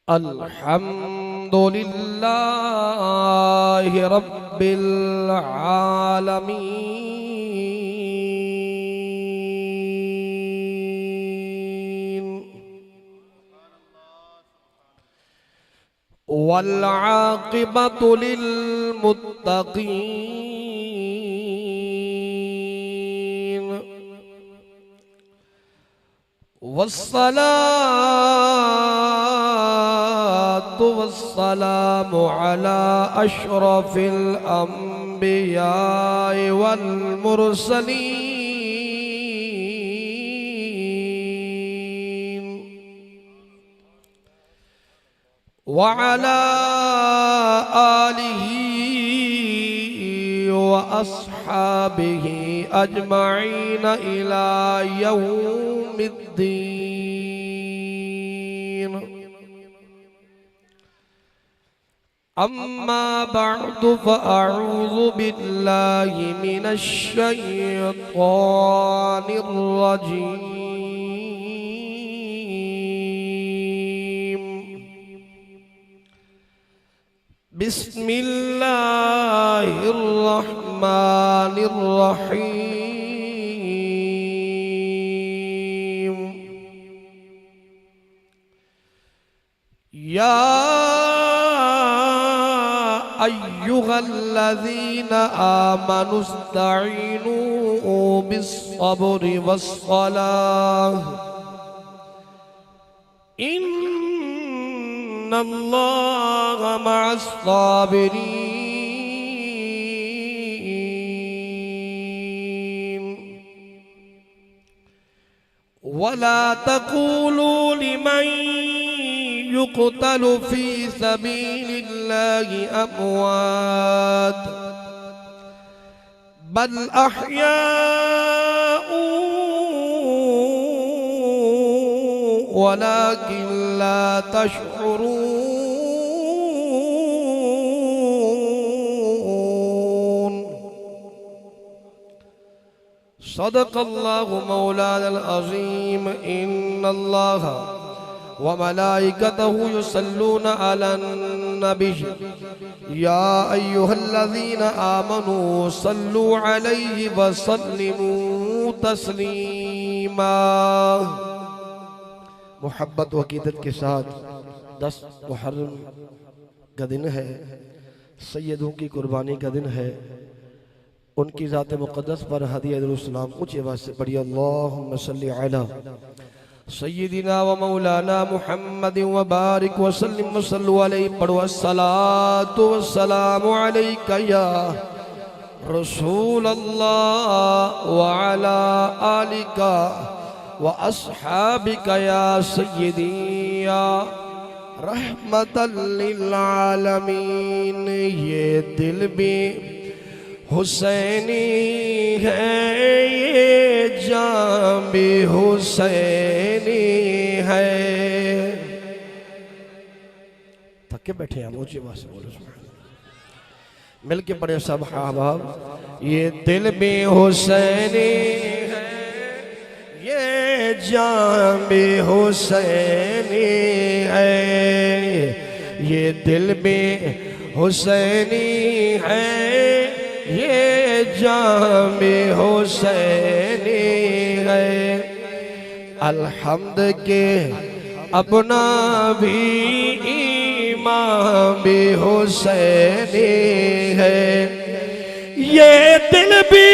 अल्हम्दुलिल्लाहि रब्बिल आलमीन वल आक़िबतु लिल मुत्तक़ीन वस्सलातु वस्सलामु अला अशरफिल अंबियाइ वल मुरसलीन व अला आलिहि व अस्हाबिहि अजमईन इला यौमिद्दीन। अम्मा बअदु फ़अऊज़ु बिल्लाहि मिनश शैतानिर रजीम। बिस्मिल्लाहिर रहमानिर रहीम। या अय्युहल्लज़ीना आमनुस्तईनू बिस्सब्रि वस्सलाह इन्नल्लाहा मअस्साबिरीन। वला तक़ूलू लिमन युक़तलु फ़ी सबीलिल्लाहि अमवात बल अहयाउ वलाकिन ला तशऊरून। सदक़ल्लाहु मौलानल अज़ीम। इन्नल्लाह व मलाइकतहु युसल्लूना अलन नबी या अय्युहल्लज़ीना आमनू सल्लू अलैहि व सल्लिमू तस्लीमा। मोहब्बत व अक़ीदत के साथ 10 मुहर्रम का दिन है, सैयदों की कुर्बानी का दिन है। उनकी ज़ात मुक़द्दस पर हदिया दुरूद-सलाम ऊँची आवाज़ से पढ़िए। अल्लाहुम्मा सल्लि अला सय्यिदिना व मौलाना मुहम्मद व बारिक व सल्लिम व सल्लु अलैहि। पढ़ो अस्सलातु वस्सलामु अलैका या रसूल अल्लाह व अला आलिका व अस्हाबिका या सय्यदी या रहमतल लिल आलमीन। ये दिल भी हुसैनी है, ये जान भी हुसैनी है। थके बैठे हैं, ऊंची आवाज़ से बोलो मिल के पढ़े सब अहबाब। ये दिल भी हुसैनी है, ये जान भी हुसैनी है। ये दिल भी हुसैनी है, ये जान भी हुसैनी है। अल्हम्द के अपना भी ईमान भी हुसैनी है। ये दिल भी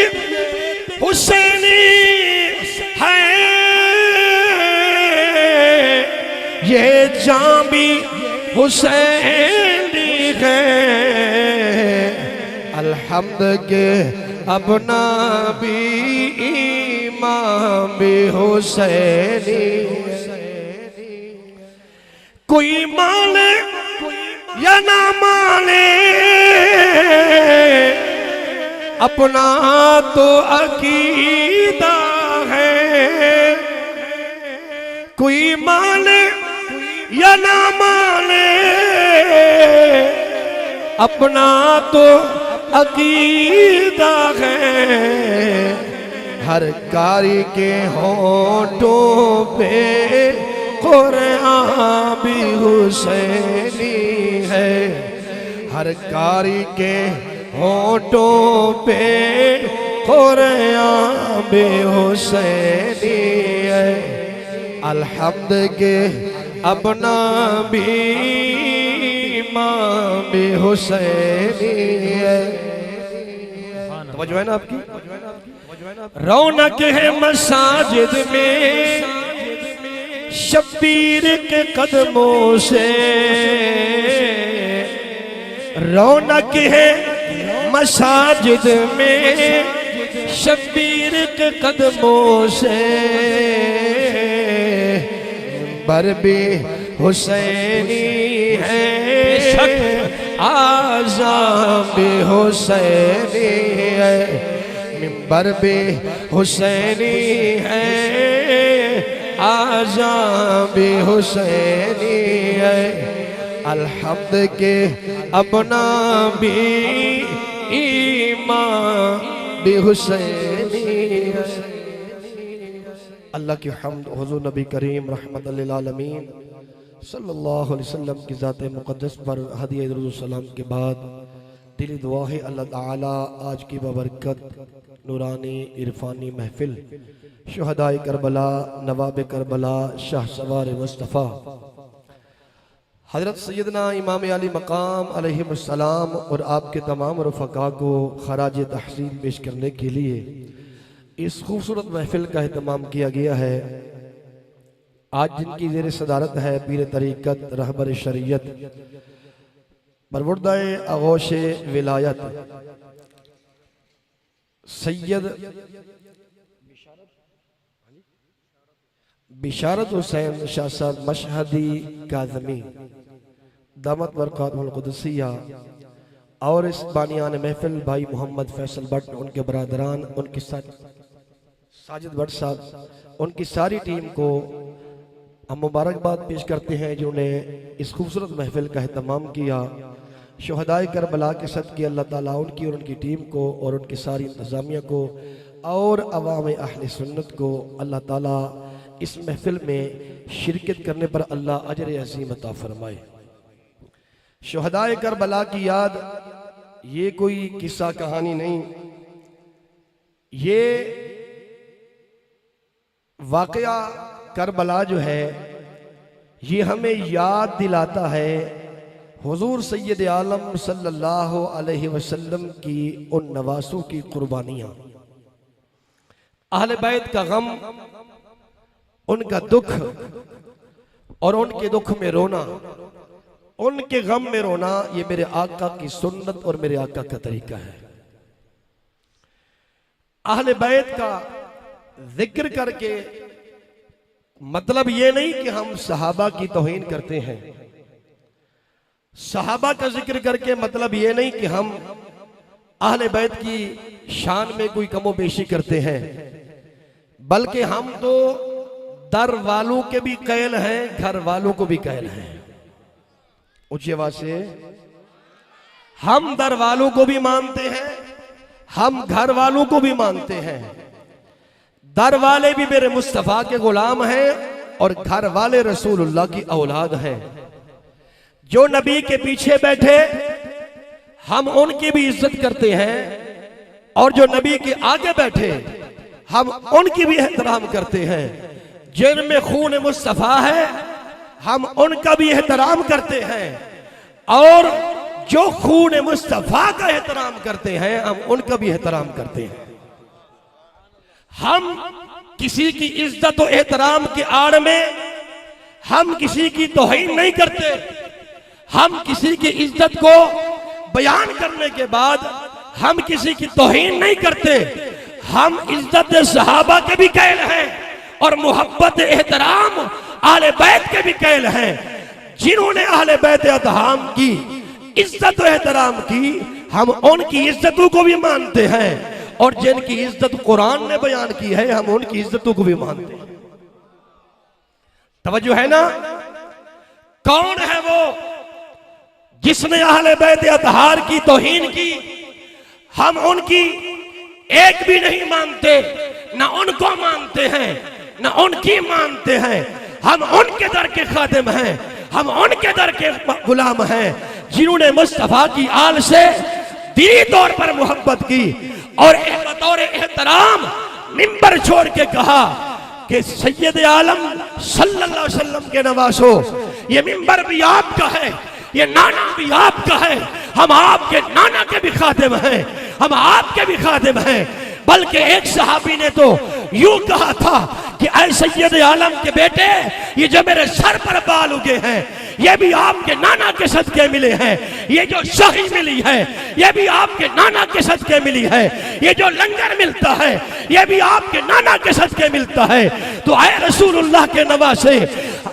हुसैनी है, ये जान भी हुसैनी है। अल्हम्द के अपना भी ईमान भी हुसैनी। कोई माने या ना माने अपना तो अकीदा है। कोई माने या ना माने अपना तो अकीदा है। हर कारी के होठों पे कुरान भी हुसैनी है, हर कारी के होठों पे कुरान भी हुसैनी है, अल्हम्द के अपना भी इमाम भी हुसैनी है। समझ है ना आपकी? रौनक है मसाजिद में शब्बीर के कदमों से, रौनक है मसाजिद में शब्बीर के कदमों से, पर भी हुसैनी है, आज़ान भी हुसैनी है, मिंबर भी हुसैनी है, आज़ान भी हुसैनी है, अल्हम्द के अपना भी ईमान भी हुसैनी है। अल्लाह की हम्द हुज़ूर नबी करीम रहमतुल लिल आलमीन सल्लल्लाहु अलैहि वसल्लम की ज़ात मुक़द्दस पर हदिया दुरूद सलाम के बाद दिली दुआ है अल्लाह ताला आज की बबरकत नूरानी इरफानी महफिल शुहदाए करबला, नवाब करबला, शाह सवार मुस्तफ़ा हज़रत सैयदना इमाम अली मकाम अलैहिस्सलाम और आपके तमाम रफ़क़ा को खराज तहसीन पेश करने के लिए इस खूबसूरत महफिल का एहतमाम किया गया है। आज जिनकी ज़ेर सदारत है पीर तरीक़त रहबर शरीयत बरवुर्दाए आगोश विलायत सैयद बिशारत हुसैन शाह साहब मशहदी काज़मी दामत बरक़ातुहुल क़ुदसिया और इस बानियान महफिल भाई मोहम्मद फैसल भट्ट, उनके बरादरान, उनके साथ साजिद भट्ट साहब, उनकी सारी टीम को हम मुबारकबाद पेश करते हैं जिन्होंने इस खूबसूरत महफिल का एहतमाम किया। शुहदाए करबला के सदक़े अल्लाह ताला उनकी और उनकी टीम को और उनकी सारी इंतज़ामिया को और अवाम अहले सुन्नत को अल्लाह ताला इस महफिल में शिरकत करने पर अल्लाह अजर अज़ीम अता फरमाए। शुहदाए करबला की याद ये कोई किस्सा कहानी नहीं, ये वाक़या करबला जो है ये हमें याद दिलाता है हुज़ूर सैयद आलम सल्लल्लाहु अलैहि वसल्लम की उन नवासों की कुर्बानियाँ, अहले बैत का गम, उनका दुख और उनके दुख में रोना, उनके गम में रोना, ये मेरे आका की सुन्नत और मेरे आका का तरीका है। अहले बैत का जिक्र करके मतलब ये नहीं कि हम सहाबा की तौहीन करते हैं, सहाबा का जिक्र करके मतलब ये नहीं कि हम अहले बैत की शान में कोई कमो बेशी करते हैं, बल्कि हम तो दर वालों के भी कैल हैं, घर वालों को भी कैल हैं। ऊंची आवाज से, हम दर वालों को भी मानते हैं, हम घर वालों को भी मानते हैं। दर वाले भी मेरे मुस्तफ़ा के गुलाम हैं और घर वाले रसूलुल्लाह की औलाद हैं। जो नबी के पीछे बैठे हम उनकी भी इज्जत करते हैं और जो नबी के आगे बैठे हम उनकी भी एहतराम करते हैं। जिनमें खून मुस्तफ़ा है हम उनका भी एहतराम करते हैं और जो खून मुस्तफ़ा का एहतराम करते हैं हम उनका भी एहतराम करते हैं। हम किसी की इज्जत और एहतराम के आड़ में हम किसी की तौहीन नहीं करते। हम किसी की इज्जत को बयान करने के बाद हम किसी की तौहीन नहीं करते। हम इज्जत सहाबा के भी कैल हैं और मोहब्बत एहतराम अहले बैत के भी कैल हैं। जिन्होंने अहले बैत अतहाम की इज्जत और एहतराम की हम उनकी इज्जतों को भी मानते हैं और जिनकी इज्जत कुरान ने बयान की है हम उनकी इज्जतों को भी मानते हैं। तवज्जो है ना? कौन है वो जिसने अहले बैत अतहार की तौहीन की? हम उनकी एक भी नहीं मानते, ना उनको मानते हैं ना उनकी मानते हैं। हम उनके दर के खादिम हैं, हम उनके दर के गुलाम हैं जिन्होंने मुस्तफा की आल से दीनी तौर पर मोहब्बत की और बतौर एहतराम मिंबर छोड़ के कहा कि सैयद आलम सल्लल्लाहु अलैहि वसल्लम के नवासो, ये मिंबर भी आपका है, ये नाना भी आपका है, हम आपके नाना के भी खादिम हैं, हम आपके भी खादिम हैं। बल्कि एक सहाबी ने तो यूं कहा था कि ऐ सैयद आलम के बेटे, ये जो मेरे सर पर बाल उगे हैं ये भी आपके नाना के सदके मिले हैं, ये जो शाही मिली है ये भी आपके नाना के सदके मिली है, ये जो लंगर मिलता है ये भी आपके नाना के सदके मिलता है। तो ऐ रसूलुल्लाह के नवासे,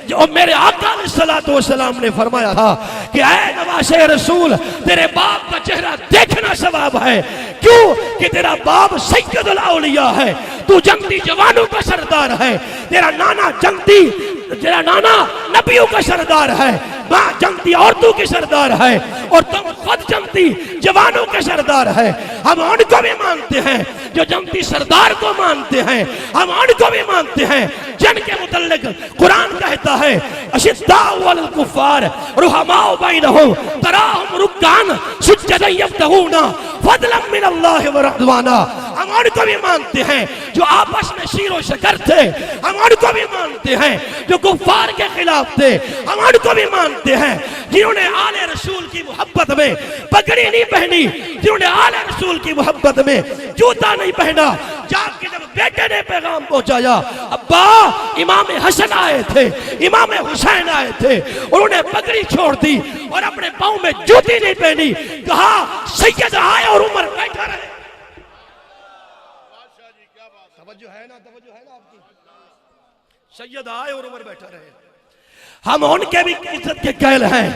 जो मेरे आका सल्लल्लाहु अलैहि वसल्लम ने फरमाया था कि ऐ नवासे रसूल, तेरे बाप का चेहरा देखना सवाब है। क्यों? कि तेरा बाप सैयदुल औलिया है, तू जंगली जवानों का सरदार है, तेरा नाना नबियों का सरदार है, माँ जंगती औरतों की सरदार है और तुम खुद जंगती जवानों के सरदार है। हम उनको भी मानते हैं जो जंगती सरदार को मानते हैं, हम उनको भी मानते हैं जिनके मुतल्लिक कुरान कहता है अशिद्दाउ अलल कुफ्फार रुहमाउ बैनहुम तराहुम रुक्कान सुज्जदन यब्तगूना फदलन मिनल्लाहि व रिज़वाना। हम उनको भी मानते हैं जो आपस में शीरो शकर थे, हम उनको भी मानते हैं जो कुफ्फार के खिलाफ थे, हम उनको भी मानते हैं जिन्होंने आले रसूल की मोहब्बत में पगड़ी नहीं पहनी, जिन्होंने आले रसूल की मोहब्बत में जूता नहीं पहना। जाके जब बेटे ने पैगाम पहुंचाया, अब्बा इमाम हसन आए थे, इमाम हुसैन आए थे, उन्होंने पगड़ी छोड़ दी और अपने पाँव में जूती नहीं पहनी, कहा सैयद आए और उमर बैठा रहे। तवज्जो है ना आपकी? सैयद आए और उमर बैठा रहे। हम उनके भी इज्जत के कायल हैं।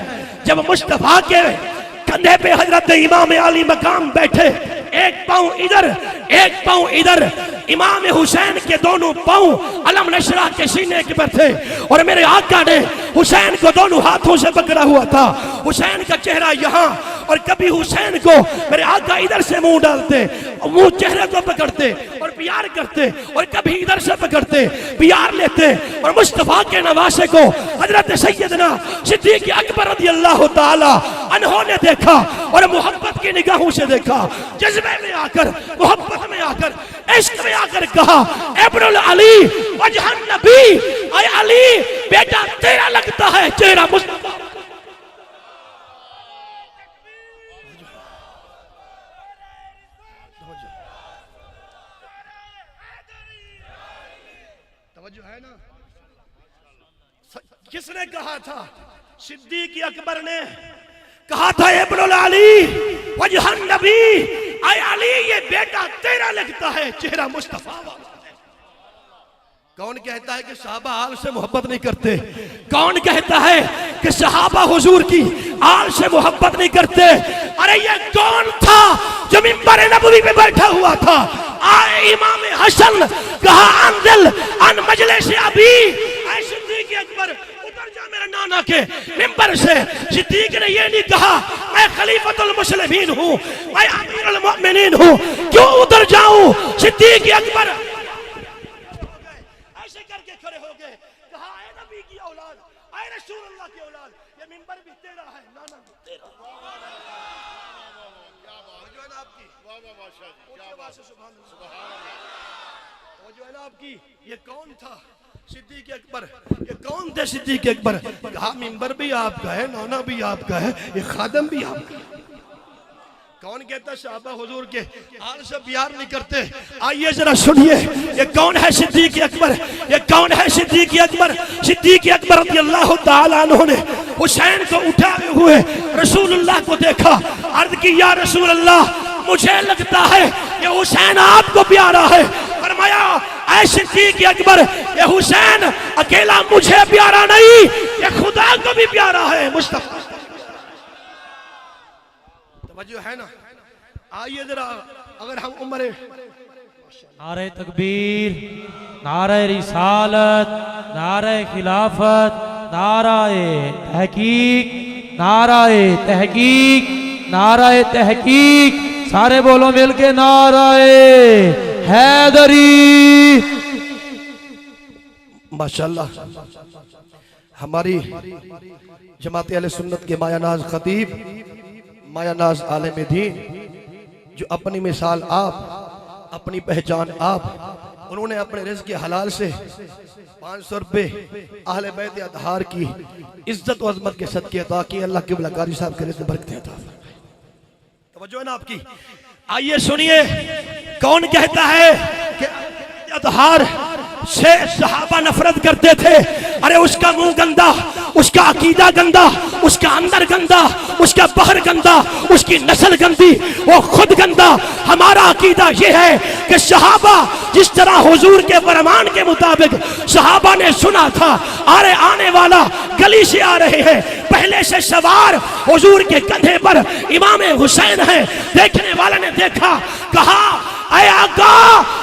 जब मुस्तफा के कंधे पे हजरत इमाम अली मकाम बैठे, एक पाँव इधर एक पाँव इधर, इमाम हुसैन के दोनों पाँव अलम नशरा के सीने के पर थे और मेरे आका ने हुसैन को दोनों हाथों से पकड़ा हुआ था। हुसैन का चेहरा यहाँ, और कभी हुसैन को मेरे आका इधर से मुंह डालते, मुंह चेहरे को पकड़ते और प्यार करते, और कभी इधर से पकड़ते प्यार लेते। और मुस्तफा के नवासे को हजरत सैयदना सिद्दीक अकबर रज़ियल्लाहु ताला अन्हों ने देखा और मोहब्बत की निगाहों से देखा, जज्बे में आकर, मोहब्बत में आकर, इश्क में आकर कहा इब्नुल अली वजहन नबी, ऐ अली बेटा तेरा लगता है चेहरा मुस्तफा। तवज्जो है ना? किसने कहा था? सिद्दीक अकबर ने कहा था इब्नुल अली वजहन नबी, ऐ अली ये बेटा तेरा लगता है चेहरा मुस्तफा वाला। कौन कहता है कि सहाबा आल से मोहब्बत नहीं करते? कौन कहता है कि सहाबा हुजूर की आल से मोहब्बत नहीं करते? अरे ये कौन था जो मिंबर नबवी पे बैठा हुआ था? आए इमाम हसन, कहा अंजिल अन मजलिस अबी, ऐ सिद्दीक अकबर उतर जा मेरे नाना के मिंबर से। सिद्दीक ने ये नहीं कहा मैं खलीफतुल मुस्लिमीन हूँ, मैं अमीरुल मोमिनीन हूँ, क्यों उतर जाऊं? सिद्दीक अकबर ऐसे करके खड़े हो गए, कहा ऐ नबी की औलाद, ऐ रसूलुल्लाह की औलाद, ये मिंबर भी तेरा है, नाना भी तेरा। आपकी ये कौन था? सिद्दीक अकबर। ये कौन थे सिद्दीक अकबर? कहा मिंबर भी आपका है, नाना भी आपका है, ये खादम भी आपका। कौन कहता सहाबा हुजूर के आल से प्यार नहीं करते? आइए जरा सुनिए, ये कौन है सिद्दीक अकबर? ये कौन है सिद्दीक अकबर? सिद्दीक अकबर रज़ियल्लाहु ताला अन्हु ने हुसैन को उठाए हुए रसूलुल्लाह को देखा, अर्ज की या रसूलल्लाह मुझे लगता है ये हुसैन आपको प्यारा है। फरमाया ऐ सिद्दीक अकबर, ये हुसैन अकेला मुझे प्यारा नहीं, ये खुदा को भी प्यारा है मुस्तफा। तवज्जो है ना? आइए जरा, अगर हम उम्र नारे तकबीर, नारे रिसालत, नारे खिलाफत, नाराए तहकीक, नाराए तहकीक, नाराए तहकीक, सारे बोलो मिलके नाराए हैदरी। माशाअल्लाह हमारी जमात अहले सुन्नत के मायानाज खतीब, मायानाज आलिम दीन, जो अपनी मिसाल आप, अपनी पहचान आप, उन्होंने अपने रिज़्क़ के हलाल से 500 रुपये अहले बैत अतहार की इज्जत और अज़मत के सदके अता की। अल्लाह के कारी साहब के रिज़्क़ बरकत अता फरमाए। तवज्जो है ना आपकी? आइए सुनिए, कौन कहता है कि अतहार से सहाबा नफरत करते थे? अरे उसका मुंह गंदा, उसका अकीदा गंदा, उसका अंदर गंदा, उसका बाहर गंदा, उसकी नस्ल गंदी, वो खुद गंदा। हमारा अकीदा ये है कि सहाबा जिस तरह हुजूर के फरमान के मुताबिक सहाबा ने सुना था, अरे आने वाला गली से आ रहे हैं, पहले से सवार हुजूर के कंधे पर इमाम हुसैन है। देखने वाले ने देखा, कहा ऐ आका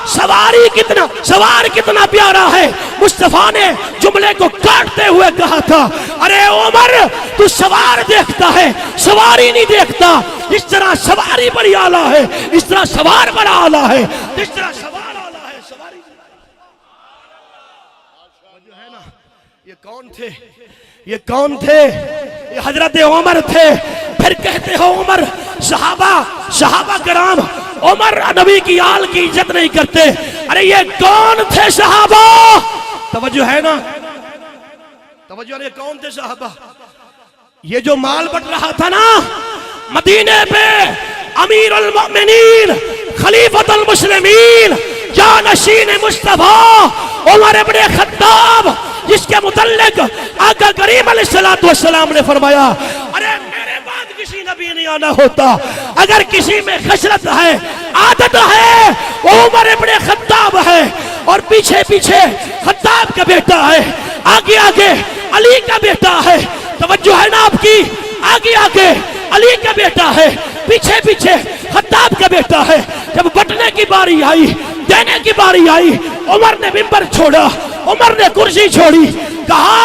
सवार कितना प्यारा है। मुस्तफा ने जुमले को काटते हुए कहा था, अरे उमर तू सवार देखता है, सवारी नहीं देखता। इस तरह सवारी बड़ी आला है, इस तरह सवार बड़ा आला है, इस तरह सवार आला है, सवारी जो है ना। ये कौन थे? ये कौन थे? ये हजरत उमर थे। फिर कहते हो उमर सहाबा कराम उमर नबी की आल की इज्जत नहीं करते। अरे ये कौन थे सहाबा? तवज्जो है ना? तवज्जो है? कौन थे सहाबा? ये जो माल बट रहा था ना मदीने पे, अमीरुल मोमिनीन खलीफतुल मुस्लिमीन जानशीन मुस्तफा उमर इब्ने खत्ताब, जिसके मुतल्लिक आका करीम अलैहिस्सलातु वस्सलाम ने फरमाया, अरे मेरे बाद किसी नबी नहीं आना होता। अगर किसी में खसरत है, आदत है, वो उमर इब्ने खत्ताब है। और पीछे पीछे खत्ताब का बेटा है, आगे आगे अली का बेटा है। तवज्जो है ना आपकी? आगे आगे अली का बेटा है, पीछे पीछे खत्ताब का बेटा है। जब बटने की बारी आई, देने की बारी आई, उमर ने मिंबर छोड़ा, उमर ने कुर्सी छोड़ी, कहा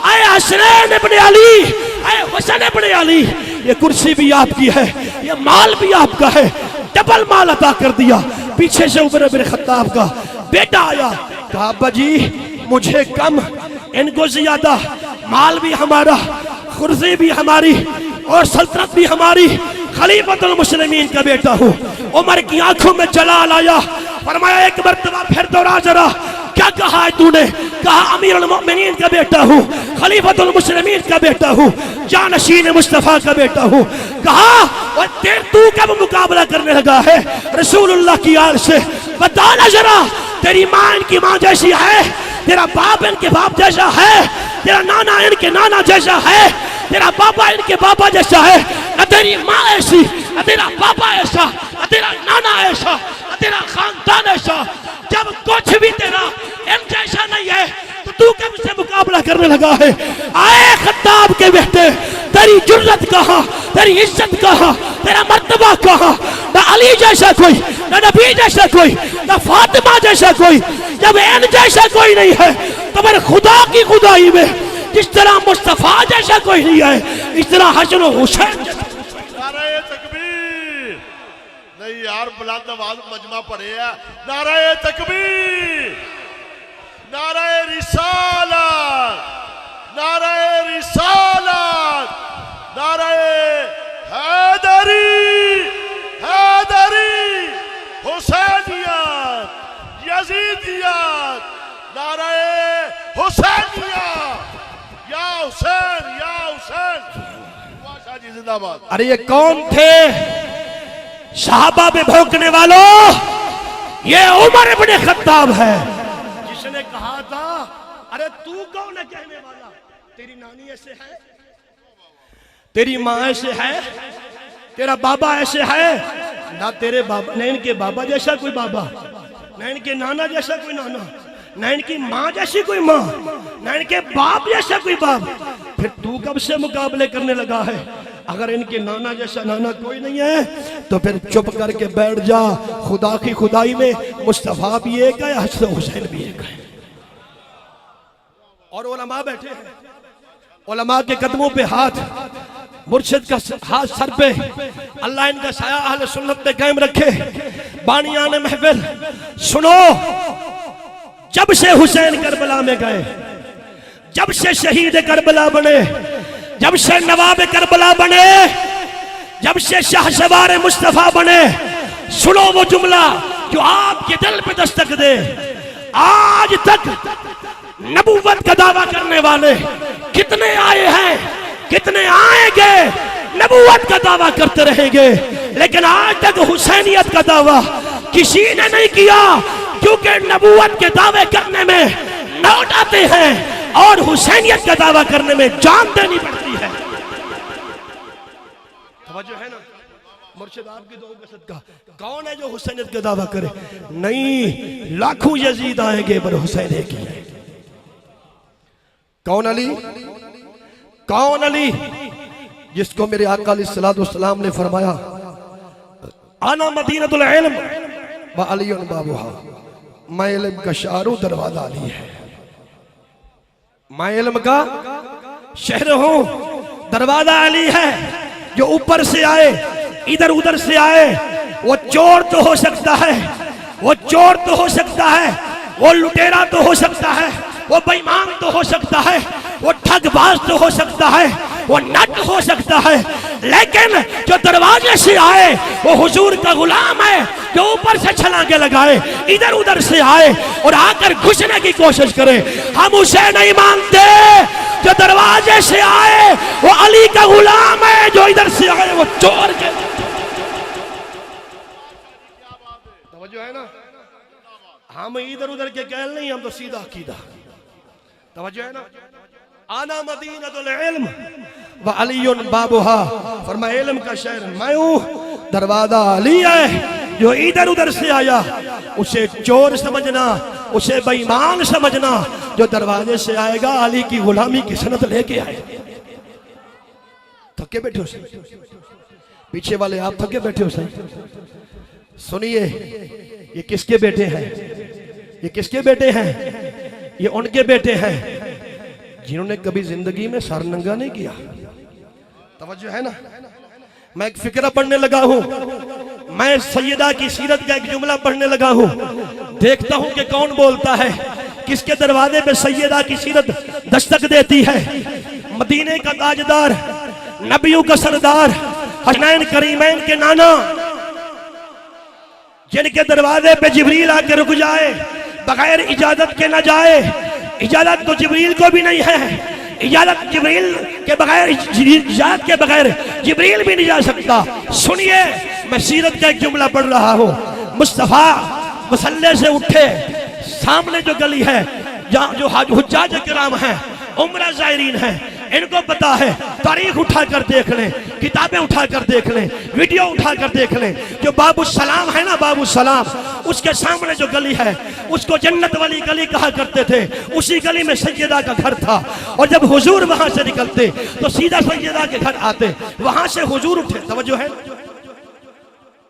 ऐ हसनैन इब्ने अली, ऐ हुसैन इब्ने अली, ये कुर्सी भी आपकी है, ये माल भी आपका है। डबल माल अता कर दिया। पीछे से उमर इब्ने खत्ताब का बेटा आया, कहा अब्बा जी मुझे कम, इनको ज्यादा, माल भी हमारा, कुर्सी भी हमारी और सल्तनत भी हमारी, खलीफतुल मुस्लिमीन का बेटा हूँ। उमर की आंखों में जलाल आया। फरमाया एक मर्तबा फिर दोहरा जरा, क्या कहा है तूने? कहा अमीरुल मोमिनीन का बेटा हूँ, खलीफतुल मुस्लिमीन का बेटा हूँ, जानशीन मुस्तफा का बेटा हूँ। कहा और तू कब मुकाबला करने लगा है रसूलुल्लाह की आल से? बता ना जरा, तेरी माँ इनकी माँ जैसी है, तेरा बाप इनके बाप जैसा है, तेरा नाना इनके नाना जैसा है, तेरा पापा इनके पापा जैसा है। न तेरी माँ ऐसी, न तेरा पापा ऐसा, न तेरा नाना ऐसा, न तेरा खानदान ऐसा। जब कुछ भी तेरा इन जैसा नहीं है तो तू कब से मुकाबला करने लगा है? आए खत्ताब के बेटे, तेरी जुर्रत कहाँ, तेरी इज्जत कहाँ, तेरा मर्तबा कहाँ? न अली जैसा कोई, न नबी जैसा कोई, न फातिमा जैसा कोई। जब इन जैसा कोई नहीं है तो फिर खुदा की खुदाई में जिस तरह मुस्तफा जैसा कोई नहीं है, इस तरह हसन हुसैन जैसा। नारे तकबीर नहीं यार, बुलंद आवाज मजमा पड़े है। नारे तकबीर, नारे रिसालत, नारे रिसालत, नारे हैदरी, हैदरी, हुसैनियत, यजीदियत, नारे हुसैनियत, या हुसैन, या हुसैन। जी जिंदाबाद। अरे ये कौन थे सहाबा में भौंकने वालों? ये उमर इब्ने खत्ताब है, जिसने कहा था अरे तू कौन है कहने वाला? तेरी नानी ऐसे है, तेरी माँ ऐसे है, तेरा बाबा ऐसे है। ना तेरे बाबा, न इनके बाबा जैसा कोई बाबा, न इनके नाना जैसा कोई नाना, न इनकी माँ जैसी कोई माँ, न इनके बाप जैसा कोई बाप। फिर तू कब से मुकाबले करने लगा है? अगर इनके नाना जैसा नाना कोई नहीं है तो फिर चुप करके बैठ जा। खुदा की खुदाई में मुस्तफा भी एक है, हसन हुसैन भी एक है। और उलमा बैठे हैं, उलमा के कदमों पे हाथ, मुर्शिद का हाथ सर पे, अल्लाह इनका साया अहले सुन्नत पे कायम रखे। बानियाने महफिल सुनो, जब से हुसैन करबला में गए, जब से शहीद करबला बने, जब से नवाब करबला बने, जब से शाहसवार मुस्तफा बने, सुनो वो जुमला जो आपके दिल पे दस्तक दे। आज तक नबूवत का दावा करने वाले कितने आए हैं, कितने आएंगे, नबूवत का दावा करते रहेंगे, लेकिन आज तक हुसैनियत का दावा किसी ने नहीं किया, क्योंकि नबूवत के दावे करने में नौट आते हैं और हुसैनियत का दावा करने में जान देनी पड़ती है। तवज्जो है ना? मुर्शिद आपकी दुआ का सदका कौन है जो हुसैनियत का दावा करे? नहीं, लाखों यजीद आएंगे पर हुसैन एक ही है। कौन अली? कौन अली? जिसको मेरे आका अलैहिस्सलातु वस्सलाम ने फरमाया आना मदीनतुल इल्म व अलीयुन बाबुहा, मैं इल्म का शारू दरवाजा अली है। मैं इल्म का शहर हूं, दरवाजा अली है। जो ऊपर से आए, इधर उधर से आए, वो चोर तो हो सकता है, वो चोर तो हो सकता है, वो लुटेरा तो हो सकता है, वो बेईमान तो हो सकता है, वो ठगबाज तो हो सकता है, वो नट हो सकता है, लेकिन जो दरवाजे से आए वो हुजूर का गुलाम है। जो ऊपर से छलांगे लगाए, इधर उधर से आए और आकर घुसने की कोशिश करे, हम उसे नहीं मानते। जो दरवाजे से आए वो अली का गुलाम है, जो इधर से आए वो चोर के। तवज्जो है ना? हम इधर उधर के कहल नहीं, हम तो सीधा अकीदा। तवज्जो है ना? आना मदीनतुल इल्म व अलीयुन बाबुहा, फरमाया इल्म का शहर मैं हूं, दरवाजा अली है। जो इधर उधर से आया उसे चोर समझना, उसे बेईमान समझना। जो दरवाजे से आएगा अली की गुलामी की सनत लेके आए। थके बैठे हो सही, पीछे वाले आप थके बैठे हो सही। सुनिए, ये किसके बेटे हैं? ये किसके बेटे हैं? ये उनके बेटे हैं जिन्होंने कभी जिंदगी में सर नंगा नहीं किया। तवज्जो है ना? मैं एक फिक्रा पढ़ने लगा हूं, मैं सैयदा की सीरत का एक जुमला पढ़ने लगा हूं, देखता हूं कि कौन बोलता है, किसके दरवाजे पे सैयदा की सीरत दस्तक देती है। मदीने का ताजदार, नबियों का सरदार, हसनैन करीमैन के नाना, जिनके दरवाजे पे जिब्रील आके रुक जाए, बगैर इजाजत के न जाए। इजाजत तो जिब्रील को भी नहीं है, इजाजत जिब्रील के बगैर, इजाजत के बगैर जिब्रील भी नहीं जा सकता। सुनिए, मैं सीरत का एक जुमला पढ़ रहा हूँ। मुस्तफा मसल्ले से उठे, सामने जो गली है जहाँ जो हुज्जाज किराम हैं, उम्रा ज़ायरीन हैं, इनको पता है। तारीख उठाकर देख लें, किताबें उठाकर देख लें, वीडियो उठाकर देख लें। जो बाबू सलाम है ना, बाबू सलाम, उसके सामने जो गली है उसको जन्नत वाली गली कहा करते थे। उसी गली में सैयदा का घर था, और जब हुजूर वहां से निकलते तो सीधा सैयदा के घर आते, वहां से हुजूर उठे। तवज्जो है?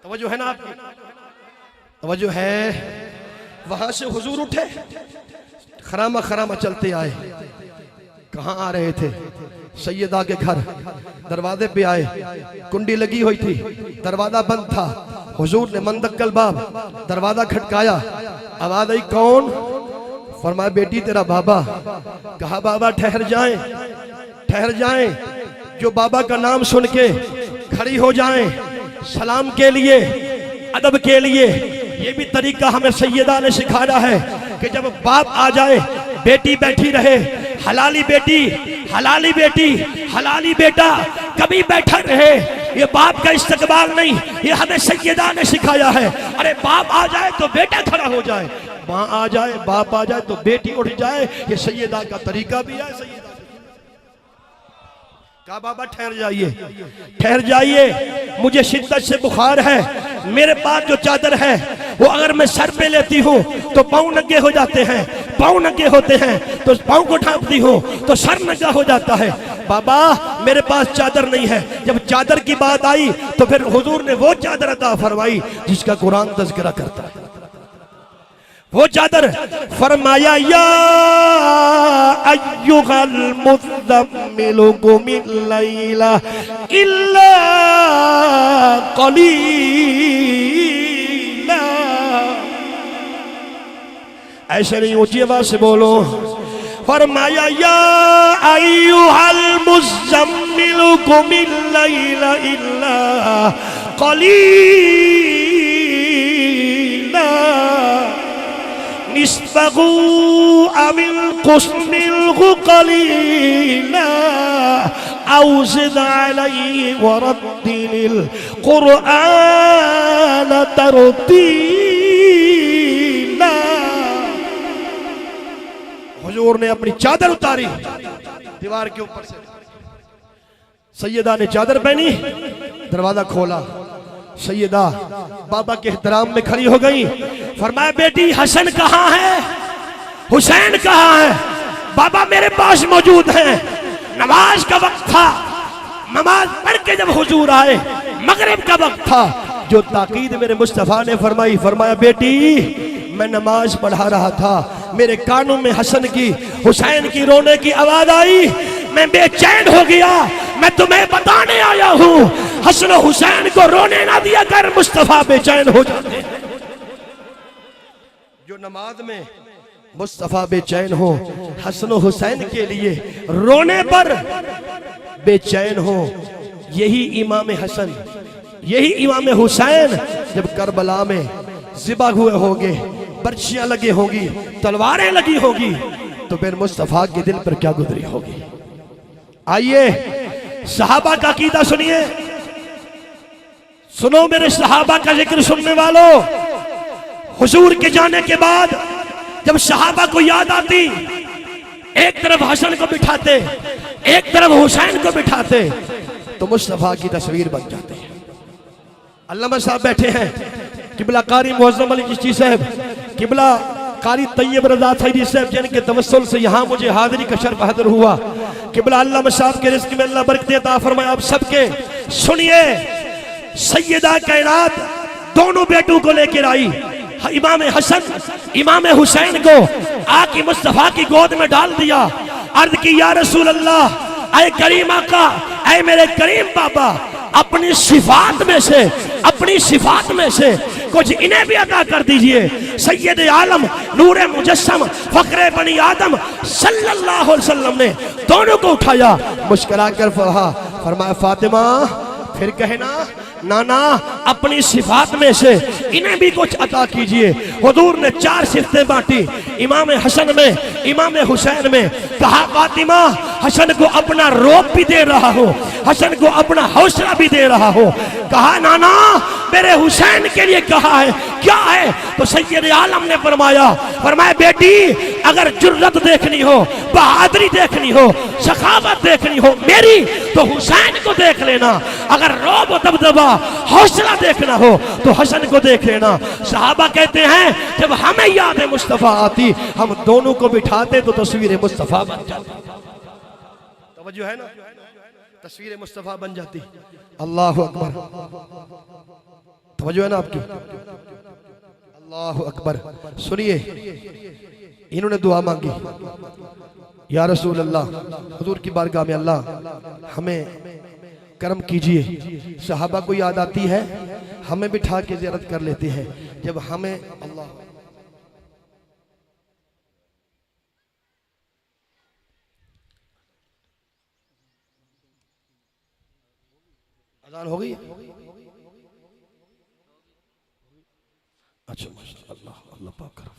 तवज्जो है ना आपकी? तवज्जो है? वहां से हुजूर उठे, खरामा खरामा चलते आए। कहाँ आ रहे थे? सैयदा के घर। दरवाजे पे आए, कुंडी लगी हुई थी, दरवाजा बंद था। हुजूर ने मंदक्कल बाब, दरवाजा खटकाया, आवाज आई कौन? फरमाया बेटी तेरा बाबा। कहा बाबा ठहर जाएं, ठहर जाएं। जो बाबा का नाम सुन के खड़ी हो जाएं, सलाम के लिए, अदब के लिए। ये भी तरीका हमें सैयदा ने सिखाया है कि जब बाप आ जाए, बेटी बैठी रहे। हलाली बेटी, हलाली बेटी, हलाली बेटा कभी बैठा रहे। ये बाप का इस्तकबाल नहीं, ये हमें सैयदा ने सिखाया है। अरे बाप आ जाए तो बेटा खड़ा हो जाए, माँ आ जाए, बाप आ जाए तो बेटी उठ जाए। ये सैयदा का तरीका भी है। सैयदा कहा बाबा ठहर जाइए, ठहर जाइए, मुझे शिद्दत से बुखार है। मेरे पास जो चादर है वो अगर मैं सर पे लेती हूँ तो पाँव नंगे हो जाते हैं, पाँव नंगे होते हैं तो पाँव को ढांपती हूँ तो सर नंगा हो जाता है। बाबा मेरे पास चादर नहीं है। जब चादर की बात आई तो फिर हुजूर ने वो चादर अता फरमाई जिसका कुरान तज़किरा करता है। वो चादर फरमाया या अय्युहल मुज़्ज़म्मिलु क़ुमिल लैला इल्ला क़लीला ऐसे नहीं, ऊंची आवाज से बोलो। फरमाया या अय्युहल मुज़्ज़म्मिल कुमिल लैला इल्ला क़लीला निस्फ़हु अविल कुस्मिलहु क़लीला औ ज़िद अलैहि वरत्तिलिल क़ुरआन तरतीला। हुजूर ने अपनी चादर उतारी दीवार के ऊपर से, सैयदा ने चादर पहनी, दरवाजा खोला, सैयदा बाबा के एहतराम में खड़ी हो गई। फरमाया बेटी हसन कहाँ है, हुसैन कहाँ है? बाबा मेरे पास मौजूद हैं। नमाज का वक्त था, नमाज पढ़ के जब हुजूर आए, मगरिब का वक्त था, जो ताकीद मेरे मुस्तफा ने फरमाई, फरमाया बेटी मैं नमाज पढ़ा रहा था, मेरे कानों में हसन की हुसैन की रोने की आवाज आई, मैं बेचैन हो गया, मैं तुम्हें बताने आया हूं हसन हुसैन को रोने ना दिया कर, मुस्तफा बेचैन हो जाते। जो नमाज में मुस्तफा बेचैन हो, हसन हुसैन के लिए रोने पर बेचैन हो, यही इमाम हसन, यही इमाम हुसैन जब करबला में ज़िबा हुए होंगे, बर्छियां लगी होंगी, तलवारें लगी होंगी, तो फिर मुस्तफा के दिल पर क्या गुजरी होगी। आइए सहाबा का अकीदा सुनिए, सुनो मेरे सहाबा का जिक्र सुनने वालों। हुजूर के जाने के बाद जब सहाबा को याद आती, एक तरफ हसन को बिठाते, एक तरफ हुसैन को बिठाते, तो मुस्तफा की तस्वीर बन जाती है। अल्लामा साहब बैठे हैं, किबला कारी मुअज़्ज़म अली चिश्ती साहब, किबला कारी तैयब रज़ा सईदी साहब, जिनके तवस्सुल से यहाँ मुझे हाज़िरी का शर्फ हाज़िर हुआ। किबला अल्लामा साहब के रिज़्क़ में अल्लाह बरकत अता फरमाए। आप सबके सुनिए, सैयदा कायनात दोनों बेटों को लेकर आई, इमाम हसन इमाम हुसैन को आके मुस्तफा की गोद में डाल दिया। अर्ज की या रसूल अल्लाह, ऐ करीम आका, ऐ मेरे करीम बाबा, अपनी सिफात में से, अपनी सिफात में से कुछ इन्हें भी अदा कर दीजिए। सैयद आलम नूरे मुजस्सम फखरे बनी आदम सल्लल्लाहु अलैहि वसल्लम ने दोनों को उठाया, मुस्कुरा कर फरमाया फातिमा, फिर कहना नाना अपनी सिफात में से इन्हें भी कुछ अता कीजिए। हुजूर ने 4 सिफतें बांटी, इमाम हसन में, इमाम हुसैन में। कहा फातिमा हसन को अपना रोब भी दे रहा हो, हसन को अपना हौसला भी दे रहा हो। कहा नाना मेरे हुसैन के लिए कहा है, क्या है? तो सैयद आलम ने फरमाया बेटी अगर जुर्रत देखनी हो, बहादुरी देखनी हो, सखावत देखनी हो मेरी, तो हुसैन को देख लेना। अगर रोब दबदबा हौसला देखना हो तो हसन को देख लेना। सहाबा कहते हैं जब हमें याद मुस्तफा आती, हम दोनों को बिठाते तो तस्वीर मुस्तफा बन जाती। तवज्जो है ना, तस्वीर मुस्तफा बन जाती। अल्लाह अकबर, तवज्जो है ना आपकी, अल्लाह अकबर। सुनिए, इन्होंने दुआ मांगी, या रसूल अल्लाह, हुजूर की बारगाह में अल्लाह हमें करम कीजिए। सहाबा को याद आती है, हमें बिठा के ज़ियारत कर लेते हैं। जब हमें अल्लाह अज़ान हो गई, अच्छा माशाअल्लाह, अल्लाह पाक करम।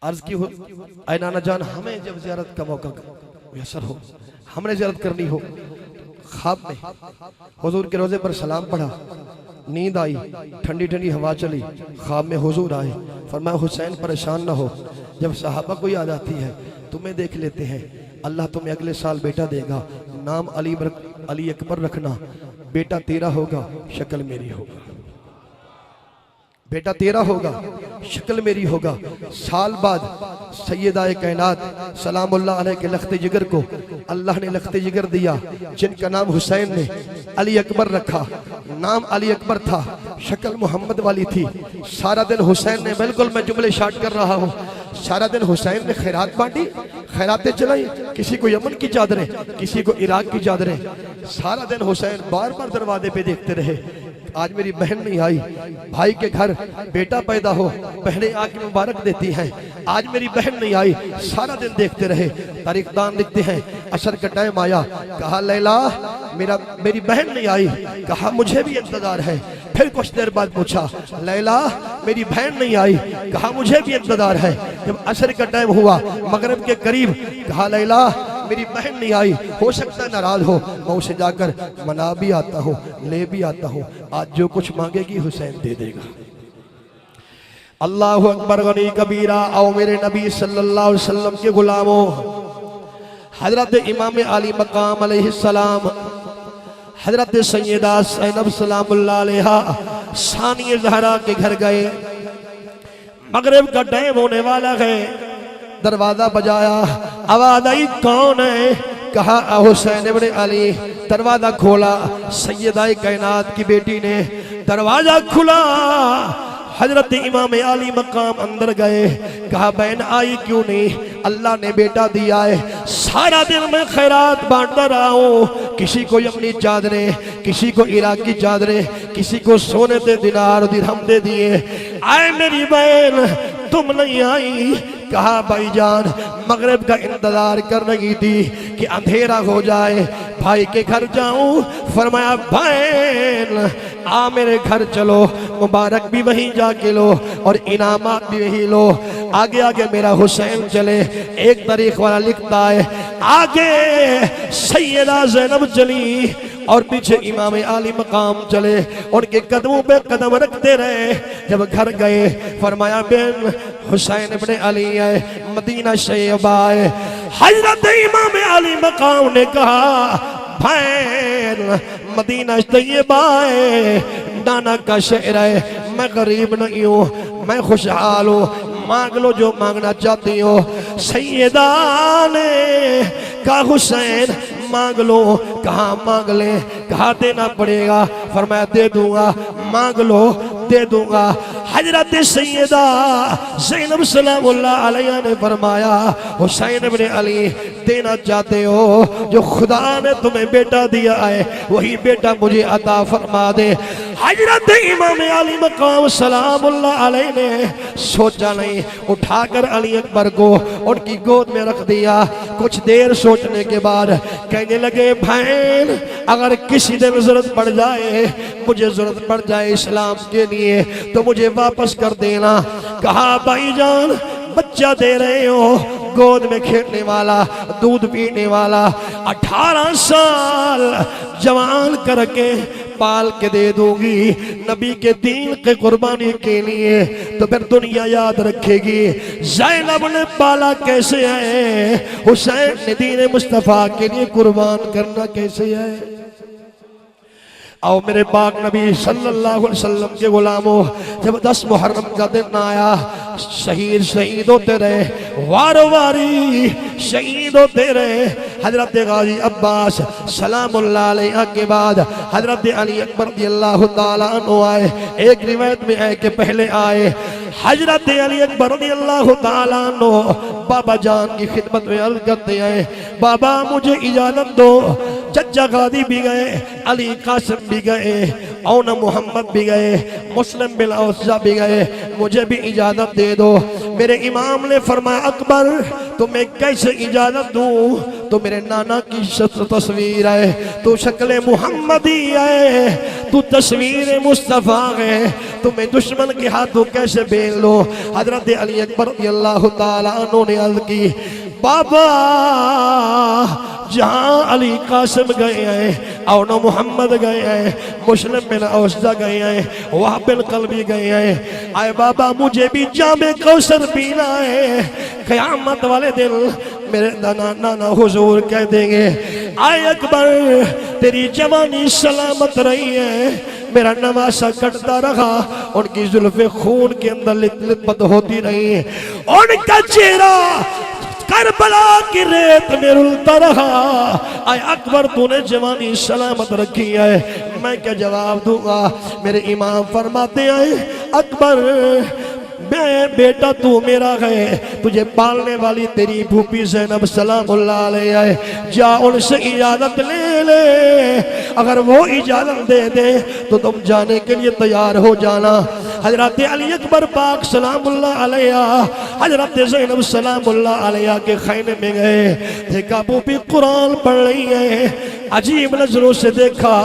अर्ज की हो ऐ नाना जान, हमें जब ज़ियारत का मौका मुयस्सर हो, हमने ज़ियारत करनी हो, ख्वाब में हुजूर के रोज़े पर सलाम पढ़ा, नींद आई, ठंडी ठंडी हवा चली, ख्वाब में हुजूर आए, फरमाया हुसैन परेशान ना हो। जब सहाबा को याद आती है, तुम्हें देख लेते हैं, अल्लाह तुम्हें अगले साल बेटा देगा, नाम अली अकबर रखना, बेटा तेरा होगा, शक्ल मेरी होगा। बेटा तेरा होगा, शक्ल मेरी होगा। साल बाद सैयदा कायनात सलामुल्लाह अलैह के लख्ते जिगर को अल्लाह ने लख्ते जिगर दिया, जिनका नाम हुसैन ने अली अकबर रखा। नाम अली अकबर था, शक्ल मोहम्मद वाली थी। सारा दिन हुसैन ने, बिल्कुल मैं जुमले शार्ट कर रहा हूँ, सारा दिन हुसैन ने खैरात बांटी, खैरातें चलाई, किसी को यमन की चादरें, किसी को इराक की चादरें। सारा दिन हुसैन बार बार दरवाजे पे देखते रहे, आज मेरी बहन नहीं आई। भाई के घर बेटा पैदा हो, बहनें आके मुबारक देती हैं। आज मेरी बहन नहीं आई, सारा दिन देखते रहे। तारीखदान लिखते हैं असर का टाइम आया, कहा लैला मेरी बहन नहीं आई। कहा मुझे भी इंतजार है। फिर कुछ देर बाद पूछा लैला मेरी बहन नहीं आई। कहा मुझे भी इंतजार है। जब असर का टाइम हुआ मगरिब के करीब, कहा लैला मेरी बहन नहीं आई, हो सकता है नाराज हो, मैं उसे जाकर मना भी आता हूँ, ले भी आता हूँ। आज जो कुछ मांगेगी हुसैन दे देगा। अल्लाहु अकबर गनी कबीरा। आओ मेरे नबी सल्लल्लाहु अलैहि वसल्लम के गुलामों, हजरत इमाम अली मकाम अलैहिस्सलाम, हजरत सैयदा ज़ैनब सलामुल्लाह अलैहा सानिया ज़हरा के घर गए। मगरिब का टाइम होने वाला है। दरवाजा बजाया, आवाज आई कौन है? कहा हुसैन इब्न अली। दरवाजा खोला, सैयदा कायनात की बेटी ने दरवाजा खुला। हजरत इमाम अली मकाम अंदर गए। कहा बहन आई क्यों नहीं? अल्लाह ने बेटा दिया है, सारा दिन मैं खैरात बांटता रहा हूँ। किसी को यमनी चादरें, किसी को इराकी चादरें, किसी को सोने दे दिनार दिरहम दे दिए। आए मेरी बहन तुम नहीं आई। कहा भाईजान मगरिब का इंतजार कर रही थी कि अंधेरा हो जाए, भाई के घर जाऊं। फरमाया बहन आ मेरे घर चलो, मुबारक भी वहीं जाके लो और इनामात भी वहीं लो। आगे आगे मेरा हुसैन चले। एक तारीख वाला लिखता है आगे सैयदा ज़ैनब चली और पीछे इमाम आली मकाम चले। उनके कदमों पे कदम रखते रहे। जब घर गए फरमाया बेन हुसैन इब्न अली है, मदीना शैयबा है। हजरत इमाम आली मकाम ने कहा बहन मदीना शैयबा है, नाना का शहर है, मैं गरीब नहीं हूँ, मैं खुशहाल हूँ, मांग लो जो मांगना चाहती हो। सैयदा ने कहा हुसैन मांग लो। कहा मांग ले? कहा देना पड़ेगा। फरमाया दे दूंगा। मांग लो दे दूंगा। हजरत सैयदा ज़ैनब सलामुल्लाह अलैहा ने फरमाया हुसैन इब्न अली देना चाहते हो, जो खुदा ने तुम्हें बेटा दिया है वही बेटा मुझे अता फरमा दे। हजरत इमाम अली मकाम सलामुल्लाह अलैह ने सोचा नहीं, उठाकर अली अकबर को उनकी गोद में रख दिया। कुछ देर सोचने के बाद कहने लगे बहन अगर किसी दिन जरूरत पड़ जाए, मुझे जरूरत पड़ जाए इस्लाम के लिए तो मुझे वापस कर देना। कहा भाईजान बच्चा दे रहे हो, गोद में खेलने वाला, दूध पीने वाला, 18 साल जवान करके पाल के दे दूंगी नबी के दीन के कुर्बानी के लिए, तो फिर दुनिया याद रखेगी ज़ैनब ने पाला कैसे है, हुसैन ने दीन मुस्तफ़ा के लिए कुर्बान करना कैसे है। आओ मेरे पाक नबी सल्लल्लाहु अलैहि वसल्लम के गुलामों, जब 10 मुहर्रम का दिन आया, शहीद होते रहे, वारो वारी शहीद होते रहे। हजरत गाजी अब्बास सलामुल्लाह अलैह के बाद हजरत अली अकबर रज़ियल्लाहु ताला अन्हु आए। एक रिवायत में है कि पहले आए हजरत अली अकबर रज़ियल्लाहु ताला अन्हु बाबा जान की खिदमत में अर्ज करते हैं बाबा मुझे इजाजत दो। चचा गाजी भी गए, अली कासिम भी गए, औना मोहम्मद भी गए, मुस्लिम बिन औसा भी गए, मुझे भी इजाजत दे दो। मेरे इमाम ने फरमाया अकबर तुम्हें कैसे इजाजत दूं, तो मेरे नाना की तस्वीर है, तो शक्ल मुहम्मदी है, तू तस्वीर मुस्तफ़ा है, तुम्हें दुश्मन के हाथों कैसे बेल लो। हजरत अली अकबर रज़ियल्लाहु ताला अन्हु ने अर्ज़ की बाबा जहाँ अली कासिम गए हैं, औना मोहम्मद गए हैं, मुस्लिम बिन औसा गए हैं, वहाँ बिन कल्बी गए हैं, आए बाबा मुझे भी जामे कौसर पीना है। क़यामत वाले दिन मेरे नाना हुजूर कह देंगे आए अकबर तेरी जवानी सलामत रही है, मेरा नवासा कटता रहा, उनकी जुल्फ़े खून के अंदर लिपत होती रही, उनका चेहरा करबला की रेत में रुलता रहा। आए अकबर तूने जवानी सलामत रखी है, मैं क्या जवाब दूंगा। मेरे इमाम फरमाते आए अकबर मैं बेटा तू मेरा है, तुझे पालने वाली तेरी भूपी ज़ैनब सलामुल्लाह अलैहा है, जा उनसे इजाज़त ले ले, अगर वो इजाज़त दे दे तो तुम जाने के लिए तैयार हो जाना। हजरत अली अकबर पाक सलामुल्लाह अलैहा हजरत ज़ैनब सलामुल्लाह अलैहा के खैमे में गए, देखा भूपी कुरान पढ़ रही है, अजीब नजरों से देखा।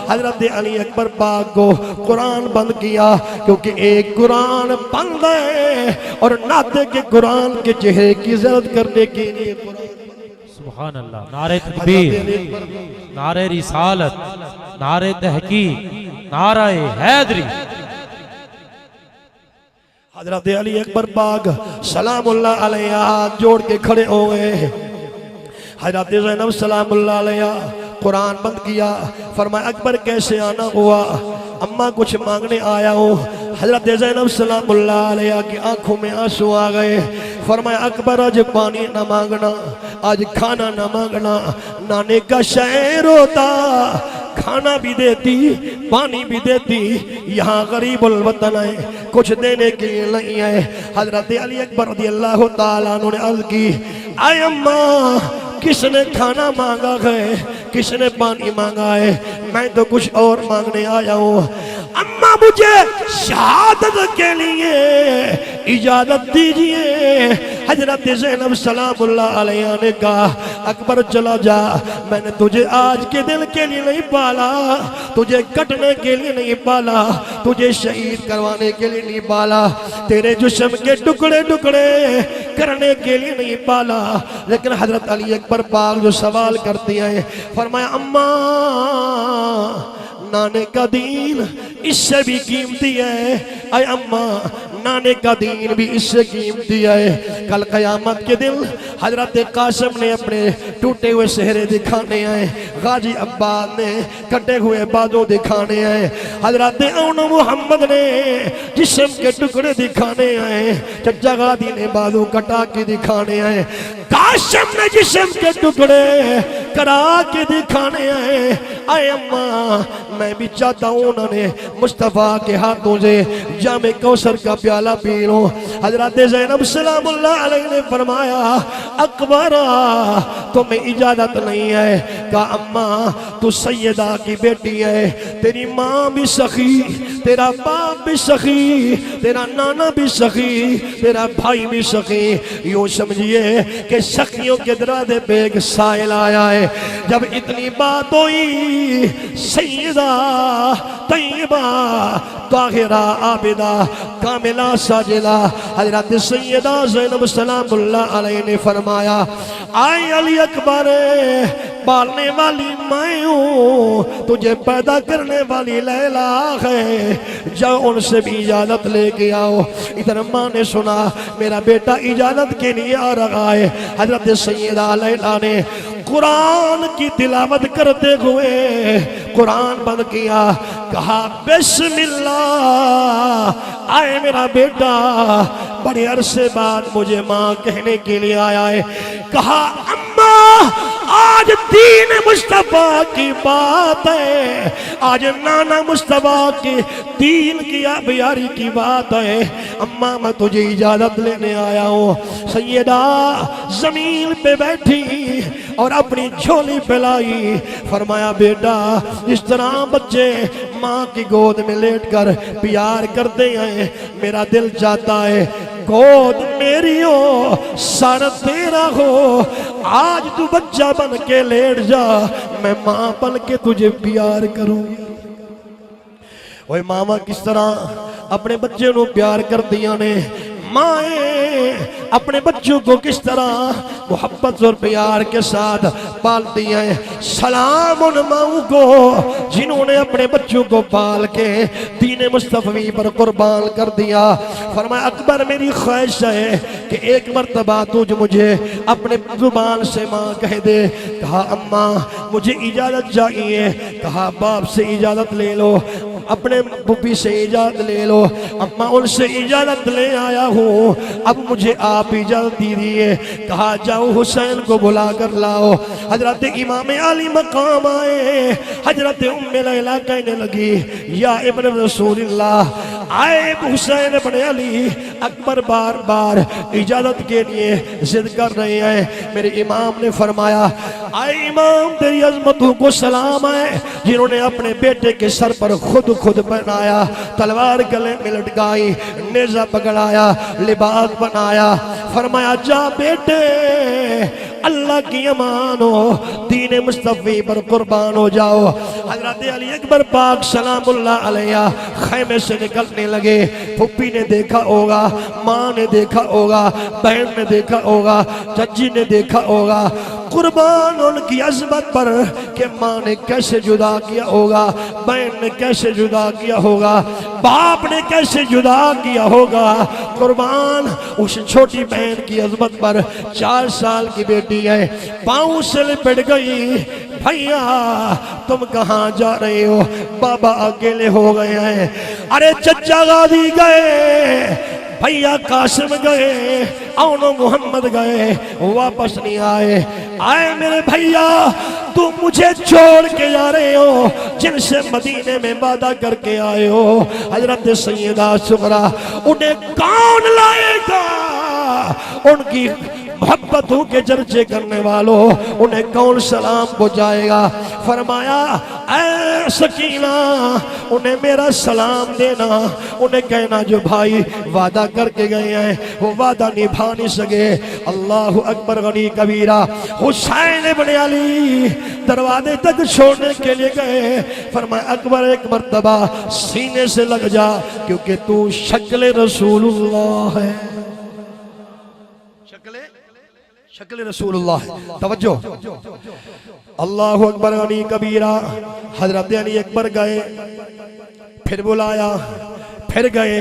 हजरत अली अकबर पाक को कुरान बंद किया, क्योंकि एक कुरान बंद है और नाते के कुरान के चेहरे की इज्जत करने के लिए सुभान अल्लाह। नारे तकबीर, नारे रिसालत, नारे तहकीक, नारे हैदरी। हजरत अली अकबर पाक सलामुल्लाह अलैहा हाथ जोड़ के खड़े हो गए। हजरत ज़ैनब सलामुल्लाह अलैहा कुरान बंद किया, फरमाया अकबर कैसे आना हुआ? अम्मा कुछ मांगने आया हूँ। हजरत ज़ैनब सलामुल्लाह अलैहा की आंखों में आंसू आ गए। फरमाया अकबर आज पानी ना मांगना, आज खाना ना मांगना, नाने का शहर होता खाना भी देती पानी भी देती, यहाँ गरीबुल वतन है कुछ देने के लिए नहीं है। हजरत अली अकबर रज़ियल्लाहु ताला अन्हु ने अर्ज़ की, आय अम्मा किसने खाना मांगा है, किसने पानी मांगा है, मैं तो कुछ और मांगने आया हूँ। अम्मा मुझे शहादत के लिए इजाजत दीजिए। हजरत ज़ैनब सलामुल्लाह अलैहा ने कहा अकबर चला जा, मैंने तुझे आज के दिन के लिए नहीं पाला, तुझे कटने के लिए नहीं पाला, तुझे शहीद करवाने के लिए नहीं पाला, तेरे जिस्म के टुकड़े टुकड़े करने के लिए नहीं पाला। लेकिन हजरत अली अकबर पाक जो सवाल करती हैं, फरमाया अम्मा नाने का दीन इससे भी कीमती है, अय अम्मा नाने का दीन भी इससे कीमती है। कल क़यामत के दिन हजरत कासिम ने अपने टूटे हुए सेहरे दिखाने आए, गाजी अब्बास ने कटे हुए बाजू दिखाने आए, हजरत औन मोहम्मद ने जिस्म के टुकड़े दिखाने आए, चचा गादी ने बाजू कटा के दिखाने आए, कासिम ने जिस्म के टुकड़े करा के दिखाने आए। आए अम्मा मैं भी चाहता हूँ उन्होंने मुस्तफ़ा के हाथों से जामे कौसर का प्याला पी लो। हजरत ज़ैनब सलामुल्लाह अलैहा ने फरमाया अकबर तुम्हें इजाजत नहीं है। कहा अम्मा तू सैयदा की बेटी है, तेरी माँ भी सखी, तेरा बाप भी सखी, तेरा नाना भी सखी, तेरा भाई भी सखी, यूँ समझिए कि सखियों के दरवाजे पे एक साइल आया है। जब इतनी बात हुई सैयदा तैयबा ताहिरा आबिदा कामिला साजिदा हजरत सैयदा ज़ैनब सलामुल्लाह अलैहा ने फरमाया आए अली अकबर पालने वाली मैं हूँ, तुझे पैदा करने वाली लैला है, जाओ उनसे भी इजाजत लेके आओ। इधर माँ ने सुना मेरा बेटा इजाजत के लिए आ रहा है। हजरत सैयदा लैला ने कुरान की तिलावत करते हुए कुरान बंद किया, कहा बिस्मिल्लाह। आए मेरा बेटा बड़े अरसे बाद मुझे माँ कहने के लिए आया है। कहा अम्मा आज दीन मुस्तफा की बात है, आज नाना मुस्तफा की दीन की अबियारी की बात है। अम्मा मैं तुझे इजाजत लेने आया हूँ। सैयदा जमीन पे बैठी और अपनी झोली फैलाई, फरमाया बेटा इस तरह बच्चे माँ की गोद में लेटकर प्यार करते हैं, मेरा दिल चाहता है गोद मेरी हो सर तेरा हो, आज तू बच्चा बन के लेट जा, मैं माँ बन के तुझे प्यार करूँ। ओए मामा किस तरह अपने बच्चे को प्यार कर दिया ने, माए अपने बच्चों को किस तरह मोहब्बत और प्यार के साथ पालती हैं। सलाम उन माओं को जिन्होंने अपने बच्चों को पाल के दीन मुस्तफ़ी पर कुर्बान कर दिया। फरमाया अकबर मेरी ख्वाहिश है कि एक मर्तबा तुझ मुझे अपने जुबान से माँ कह दे। कहा अम्मा मुझे इजाज़त चाहिए। कहा बाप से इजाज़त ले लो, अपने बुबी से इजाज़त ले लो। अम्मा उनसे इजाज़त ले आया हूँ, अब मुझे आप इजाज़त दीजिए। कहा जाओ हुसैन को बुला कर लाओ। हजरत इमाम अली मकाम आए। हजरत उम्मे लैला कहने लगी या इब्न रसूलिल्लाह, आए हुसैन इब्न अली अकबर बार बार इजाजत के लिए जिद कर रहे हैं। मेरे इमाम ने फरमाया, आए इमाम तेरी अजमतों को सलाम है, जिन्होंने अपने बेटे के सर पर खुद बनाया, तलवार गले में लटकाई, नेजा पकड़ाया, लिबास बनाया। फरमाया जा बेटे अल्लाह की अमान हो, दीन मुस्तफी पर कुर्बान हो जाओ। हजरत अली अकबर पाक सलामुल्लाह अलैहि खैमे से निकलने लगे। फुप्पी ने देखा होगा, माँ ने देखा होगा, बहन ने देखा होगा, चच्ची ने देखा होगा, कुर्बान उनकी अजमत पर कि माँ ने कैसे जुदा किया होगा, बहन ने कैसे जुदा किया होगा, बाप ने कैसे जुदा किया होगा, कुर्बान उस छोटी बहन की अजमत पर। 4 साल की बेटी है, पाँव से लिपट गई, भैया तुम कहाँ जा रहे हो, बाबा अकेले हो गए हैं। अरे चचा गाजी गए, भैया कासिम गए, औनो मोहम्मद गए, वापस नहीं आए। आए मेरे भैया तुम मुझे छोड़ के जा रहे हो, जिनसे मदीने में वादा करके आए हो। हजरत सैयदा सुगरा, उन्हें कौन लाएगा, उनकी मोहब्बतों के चर्चे करने वालों, उन्हें कौन सलाम पहुंचाएगा। फरमाया ऐ सकीना उन्हें मेरा सलाम देना, उन्हें कहना जो भाई वादा करके गए हैं वो वादा निभा नहीं सके। अल्लाह अकबर गनी कबीरा। हुसैन इब्ने अली दरवाजे तक छोड़ने के लिए गए। फरमाया अकबर एक मर्तबा सीने से लग जा, क्योंकि तू शक्ल रसूलुल्लाह है, शक्ल रसूलुल्लाह है। तवज्जो, अल्लाह अकबर गनी कबीरा। हजरत अली अकबर गए, फिर बुलाया, फिर गए,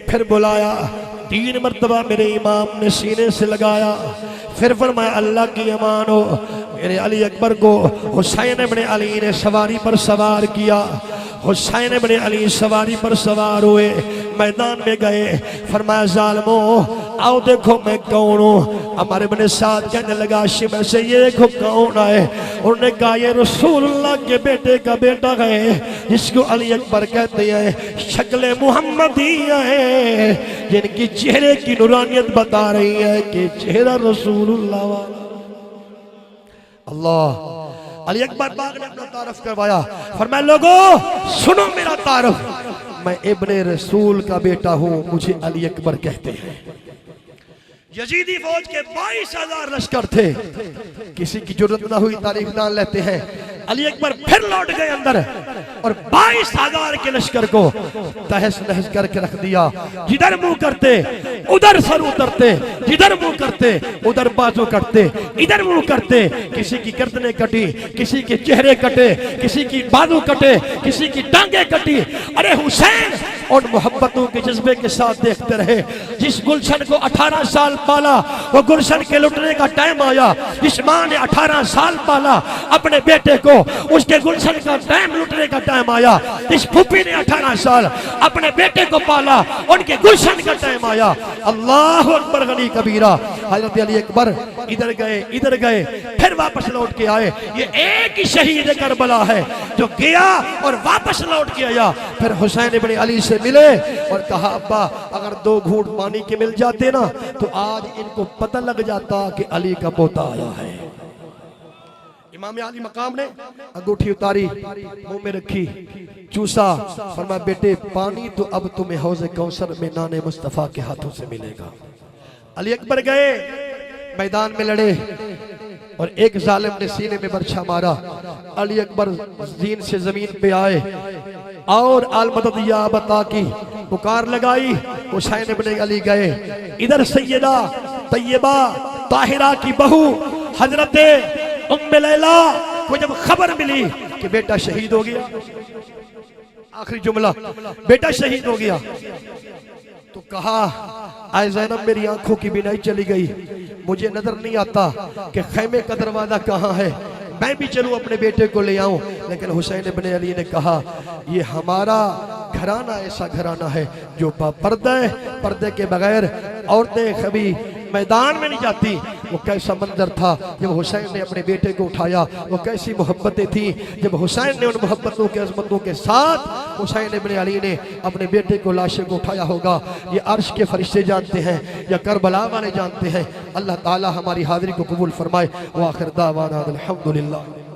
फिर बुलाया। 3 मर्तबा मेरे इमाम ने सीने से लगाया। फिर फरमाया अल्लाह की अमान हो, मेरे अली अकबर को हुसैन इब्ने अली ने सवारी पर सवार किया। हुसैन इब्ने अली सवारी पर सवार हुए, मैदान में गए। फरमाया जालिमो आओ देखो मैं कौन हूँ। हमारे बने साथ कहने लगा शिमर से ये देखो कौन है। उन्होंने कहा ये रसूलुल्लाह के बेटे का बेटा है, जिसको अली अकबर कहते हैं। शक्ल मुहम्मदिया है, जिनकी चेहरे की नूरानियत बता रही है कि चेहरा रसूलुल्लाह वाला। अल्लाह। अली अकबर पाक ने अपना तारफ करवाया। फरमाया लोगों सुनो मेरा तारफ, मैं इब्ने रसूल का बेटा हूँ, मुझे अली अकबर कहते हैं। यजीदी फौज के 22,000 लश्कर थे, किसी की जरूरत ना हुई तारीफ जान लेते हैं। अली अकबर फिर लौट गए अंदर और 22,000 के लश्कर को तहस नहस करके रख दिया। जिधर मुंह करते उधर सर उतरते, जिधर मुंह करते उधर बाजू कटते, इधर मुंह करते किसी की गर्दनें कटी, किसी के चेहरे कटे, किसी की बाजू कटे, किसी की टांगे कटी। अरे हुसैन उन मोहब्बतों के जज्बे के साथ देखते रहे। जिस गुलशन को 18 साल पाला, वो गुलशन के लुटने का टाइम आया। जिस माँ ने 18 साल पाला अपने बेटे को, उसके गुलशन का टाइम लुटने का टाइम आया। जिस फूफी ने 18 साल अपने बेटे को पाला, उनके गुलशन का टाइम आया। अल्लाह अकबर गनी कबीरा। हजरत अली अकबर इधर गए फिर वापस लौट के आए। ये एक ही शहीद करबला है जो गया और वापस लौट के आया। फिर हुसैन इब्ने अली से मिले और कहा अब्बा अगर 2 घूंट पानी के मिल जाते ना तो आज इनको पता लग जाता कि अली का पोता आया है। इमाम अली मकाम ने अंगूठी उतारी, मुंह में रखी, चूसा। फरमाया बेटे पानी तो अब तुम्हें हौज़े कौसर में नाने मुस्तफा के हाथों से मिलेगा। अली अकबर गए, मैदान में लड़े और एक जालिम ने सीने में बर्छा मारा। अली अकबर जीन से जमीन पे आए और आल मदद या बता की पुकार लगाई। हुसैन इब्ने अली गए। इधर सैयदा तैयबा ताहिरा की बहू हजरत उम्मे लैला को जब खबर मिली कि बेटा शहीद हो गया, आखिरी जुमला बेटा शहीद हो गया, तो कहा आए ज़ैनब मेरी आंखों की बिनाई चली गई, मुझे नजर नहीं आता कि खैमे का दरवाजा कहाँ है, मैं भी चलूं अपने बेटे को ले आऊं। लेकिन हुसैन इब्ने अली ने कहा ये हमारा घराना ऐसा घराना है जो पर्दा है, पर्दे के बगैर औरतें कभी मैदान में नहीं जाती। वो कैसा मंजर था जब हुसैन ने अपने बेटे को उठाया, वो कैसी मोहब्बतें थी जब हुसैन ने उन मोहब्बतों के अजमतों के साथ हुसैन इब्न अली ने अपने बेटे को लाशे को उठाया होगा, ये अर्श के फरिश्ते जानते हैं या करबला वाले जानते हैं। अल्लाह ताला हमारी हाजिरी को कबूल फरमाए। व आखिर दावाना अल्हम्दुलिल्लाह।